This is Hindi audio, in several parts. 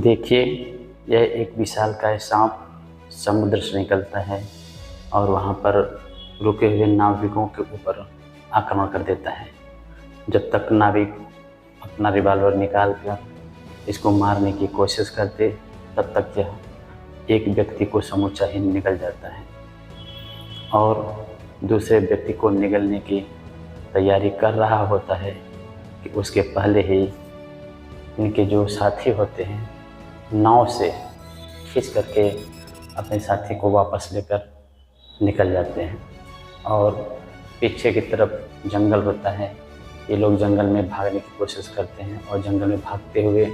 देखिए, यह एक विशालकाय सांप समुद्र से निकलता है और वहाँ पर रुके हुए नाविकों के ऊपर आक्रमण कर देता है। जब तक नाविक अपना रिवॉल्वर निकाल कर इसको मारने की कोशिश करते, तब तक यह एक व्यक्ति को समूचा ही निगल जाता है और दूसरे व्यक्ति को निगलने की तैयारी कर रहा होता है कि उसके पहले ही इनके जो साथी होते हैं नाव से खींच करके अपने साथी को वापस लेकर निकल जाते हैं। और पीछे की तरफ जंगल होता है। ये लोग जंगल में भागने की कोशिश करते हैं और जंगल में भागते हुए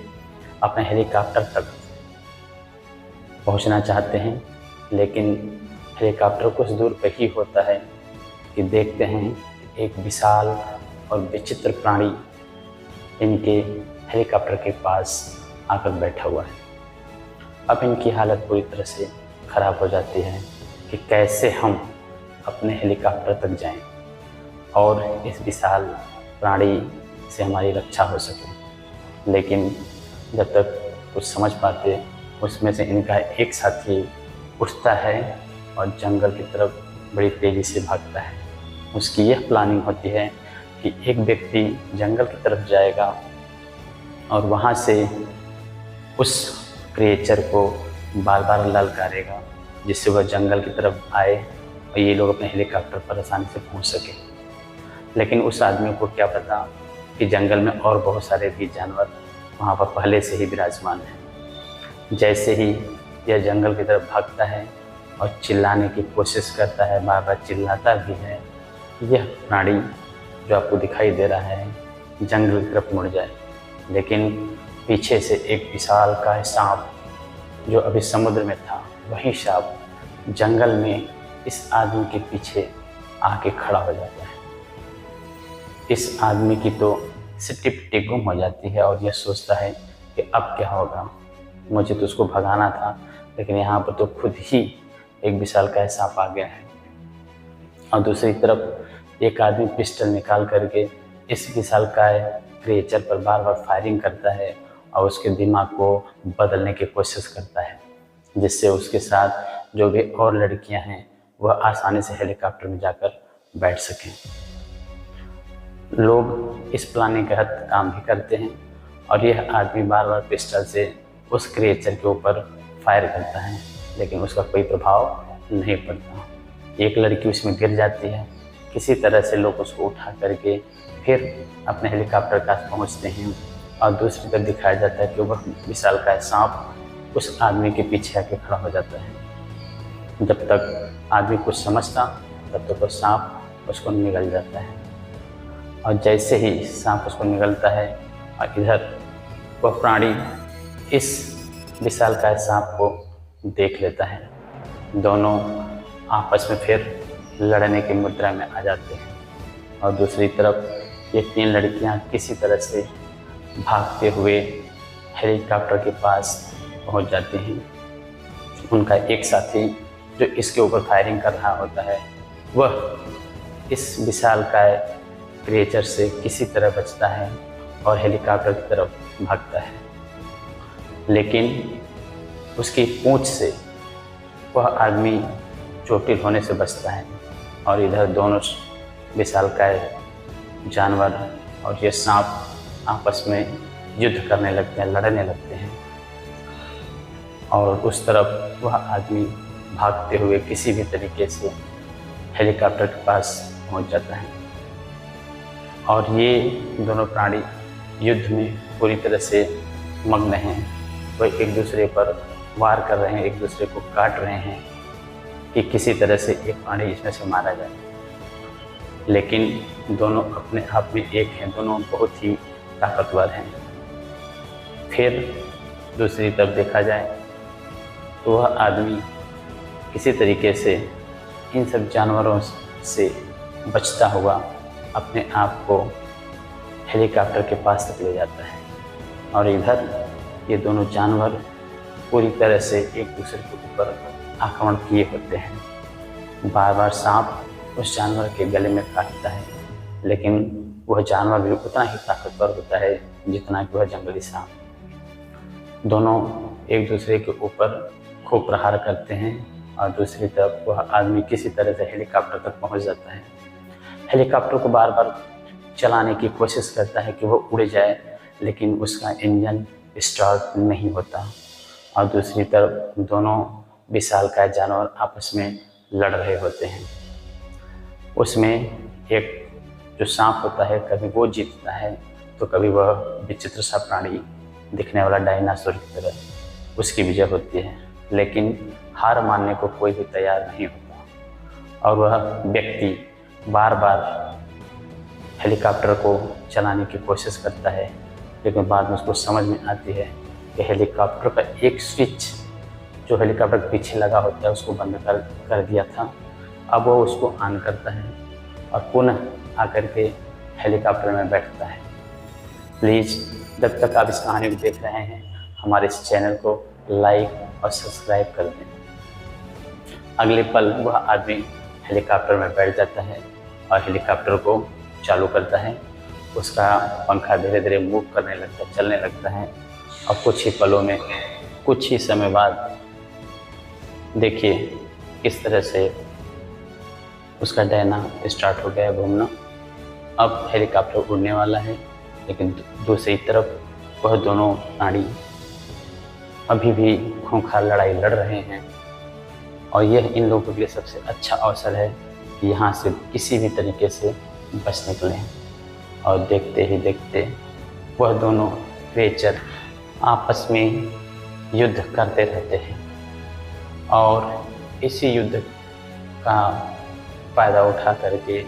अपने हेलीकॉप्टर तक पहुंचना चाहते हैं, लेकिन हेलीकॉप्टर कुछ दूर पे ही होता है कि देखते हैं एक विशाल और विचित्र प्राणी इनके हेलीकॉप्टर के पास आकर बैठा हुआ है। अब इनकी हालत पूरी तरह से ख़राब हो जाती है कि कैसे हम अपने हेलीकॉप्टर तक जाएं और इस विशाल प्राणी से हमारी रक्षा हो सके। लेकिन जब तक कुछ समझ पाते, उसमें से इनका एक साथी उठता है और जंगल की तरफ बड़ी तेज़ी से भागता है। उसकी यह प्लानिंग होती है कि एक व्यक्ति जंगल की तरफ जाएगा और वहाँ से उस क्रिएचर को बार बार ललकारेगा, जिससे वह जंगल की तरफ आए और ये लोग अपने हेलीकॉप्टर पर आसानी से पहुँच सके। लेकिन उस आदमी को क्या पता कि जंगल में और बहुत सारे भी जानवर वहाँ पर पहले से ही विराजमान हैं। जैसे ही यह जंगल की तरफ भागता है और चिल्लाने की कोशिश करता है, बार बार चिल्लाता भी है, यह प्राणी जो आपको दिखाई दे रहा है जंगल की तरफ मुड़ जाए। लेकिन पीछे से एक विशालकाय सांप जो अभी समुद्र में था, वही सांप जंगल में इस आदमी के पीछे आके खड़ा हो जाता है। इस आदमी की तो सिट्टी गुम हो जाती है और यह सोचता है कि अब क्या होगा, मुझे तो उसको भगाना था, लेकिन यहाँ पर तो खुद ही एक विशालकाय सांप आ गया है। और दूसरी तरफ एक आदमी पिस्टल निकाल करके इस विशालकाय क्रिएचर पर बार बार फायरिंग करता है और उसके दिमाग को बदलने की कोशिश करता है, जिससे उसके साथ जो भी और लड़कियां हैं वह आसानी से हेलीकॉप्टर में जाकर बैठ सकें। लोग इस प्लानिंग के तहत काम भी करते हैं और यह आदमी बार बार पिस्टल से उस क्रिएचर के ऊपर फायर करता है, लेकिन उसका कोई प्रभाव नहीं पड़ता। एक लड़की उसमें गिर जाती है। किसी तरह से लोग उसको उठा करके फिर अपने हेलीकॉप्टर के पास पहुँचते हैं और दूसरी तरफ दिखाया जाता है कि वह विशालकाय सांप उस आदमी के पीछे आके खड़ा हो जाता है। जब तक आदमी कुछ समझता, तब तक वह सांप उसको निगल जाता है। और जैसे ही सांप उसको निगलता है और इधर वह प्राणी इस विशालकाय सांप को देख लेता है, दोनों आपस में फिर लड़ने की मुद्रा में आ जाते हैं। और दूसरी तरफ ये तीन लड़कियां किसी तरह से भागते हुए हेलीकॉप्टर के पास पहुंच जाती हैं। उनका एक साथी जो इसके ऊपर फायरिंग कर रहा होता है, वह इस विशालकाय क्रिएचर से किसी तरह बचता है और हेलीकॉप्टर की तरफ भागता है। लेकिन उसकी पूंछ से वह आदमी चोटिल होने से बचता है और इधर दोनों विशालकाय जानवर और ये सांप आपस में युद्ध करने लगते हैं, लड़ने लगते हैं। और उस तरफ वह आदमी भागते हुए किसी भी तरीके से हेलीकॉप्टर के पास पहुंच जाता है और ये दोनों प्राणी युद्ध में पूरी तरह से मग्न हैं। वह एक दूसरे पर वार कर रहे हैं, एक दूसरे को काट रहे हैं कि किसी तरह से एक प्राणी इसमें से मारा जाए। लेकिन दोनों अपने आप में एक हैं, दोनों बहुत ही ताकतवर हैं। फिर दूसरी तरफ देखा जाए तो वह आदमी किसी तरीके से इन सब जानवरों से बचता हुआ अपने आप को हेलीकॉप्टर के पास तक ले जाता है। और इधर ये दोनों जानवर पूरी तरह से एक दूसरे के ऊपर आक्रमण किए होते हैं। बार बार सांप उस जानवर के गले में काटता है, लेकिन वह जानवर भी उतना ही ताकतवर होता है जितना कि वह जंगली सांप। दोनों एक दूसरे के ऊपर खूब प्रहार करते हैं और दूसरी तरफ वह आदमी किसी तरह से हेलीकॉप्टर तक पहुंच जाता है। हेलीकॉप्टर को बार बार चलाने की कोशिश करता है कि वो उड़ जाए, लेकिन उसका इंजन स्टार्ट नहीं होता और दूसरी तरफ दोनों विशालकाय जानवर आपस में लड़ रहे होते हैं। उसमें एक जो सांप होता है, कभी वो जीतता है तो कभी वह विचित्र सा प्राणी दिखने वाला डायनासोर की तरह उसकी विजय होती है, लेकिन हार मानने को कोई भी तैयार नहीं होता और वह व्यक्ति बार बार हेलीकॉप्टर को चलाने की कोशिश करता है, लेकिन बाद में उसको समझ में आती है कि हेलीकॉप्टर का एक स्विच जो हेलीकॉप्टर के पीछे लगा होता है उसको बंद कर दिया था। अब वो उसको ऑन करता है और पुनः आकर के हेलीकॉप्टर में बैठता है। प्लीज़ जब तक आप इस कहानी को देख रहे हैं, हमारे इस चैनल को लाइक और सब्सक्राइब कर दें। अगले पल वह आदमी हेलीकॉप्टर में बैठ जाता है और हेलीकॉप्टर को चालू करता है। उसका पंखा धीरे धीरे मूव करने लगता है, चलने लगता है और कुछ ही पलों में, कुछ ही समय बाद देखिए किस तरह से उसका डैना स्टार्ट हो गया घूमना। अब हेलीकॉप्टर उड़ने वाला है, लेकिन दूसरी तरफ वह दोनों प्राणी अभी भी खूंखार लड़ाई लड़ रहे हैं और यह इन लोगों के लिए सबसे अच्छा अवसर है कि यहाँ से किसी भी तरीके से बच निकलें। और देखते ही देखते वह दोनों क्रिएचर आपस में युद्ध करते रहते हैं और इसी युद्ध का फ़ायदा उठा करके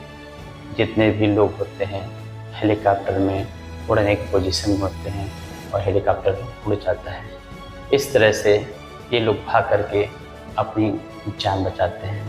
जितने भी लोग होते हैं हेलीकॉप्टर में उड़ने की पोजीशन में होते हैं और हेलीकॉप्टर उड़ जाता है। इस तरह से ये लोग भाग करके अपनी जान बचाते हैं।